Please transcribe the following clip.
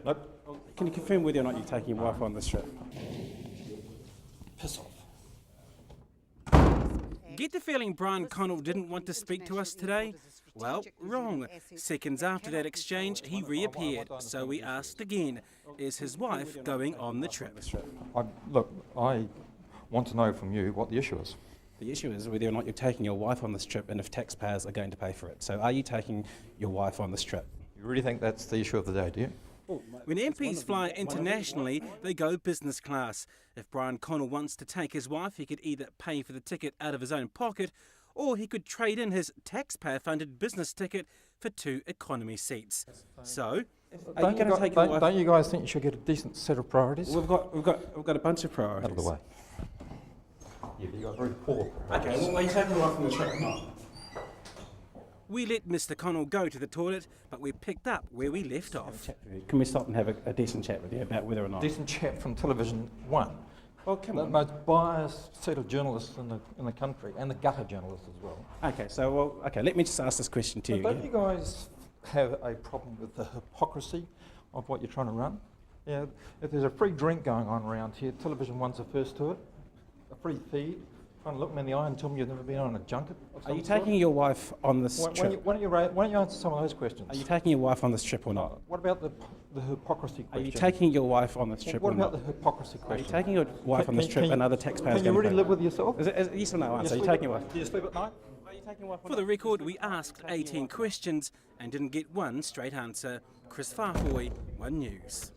Nope. Can you confirm whether or not you're taking your wife on this trip? Piss off. Get the feeling Brian Connell didn't want to speak to us today? Well, wrong. Seconds after that exchange, he reappeared. So we asked again, is his wife going on the trip? I want to know from you what the issue is. The issue is whether or not you're taking your wife on this trip and if taxpayers are going to pay for it. So are you taking your wife on this trip? You really think that's the issue of the day, do you? When MPs fly internationally, they go business class. If Brian Connell wants to take his wife, he could either pay for the ticket out of his own pocket, or he could trade in his taxpayer-funded business ticket for 2 economy seats. So, Don't you guys think you should get a decent set of priorities? We've got a bunch of priorities. Out of the way. Yeah, but you got very poor priorities. Okay, well, are you taking your wife on the trip or not? we let Mr. Connell go to the toilet, but we picked up where we left off. Can we stop and have a decent chat with you about whether or not... Decent chat from Television One. Well, come on. The most biased set of journalists in the country, and the gutter journalists as well. Okay, so, let me just ask this question to you. Don't you guys have a problem with the hypocrisy of what you're trying to run? Yeah, if there's a free drink going on around here, Television One's the first to it, a free feed, trying to look me in the eye and tell me you've never been on a junket. Are you taking your wife on this trip? Why don't you answer some of those questions? Are you taking your wife on this trip or not? What about the hypocrisy question? Are you taking your wife on this trip or not? What about the hypocrisy question? Are you taking your wife on this trip and other taxpayers? Can you really live with yourself? Is it yes or no answer? Are you taking your wife? Do you sleep at night? For the record, we asked 18 questions and didn't get one straight answer. Chris Farhoy, One News.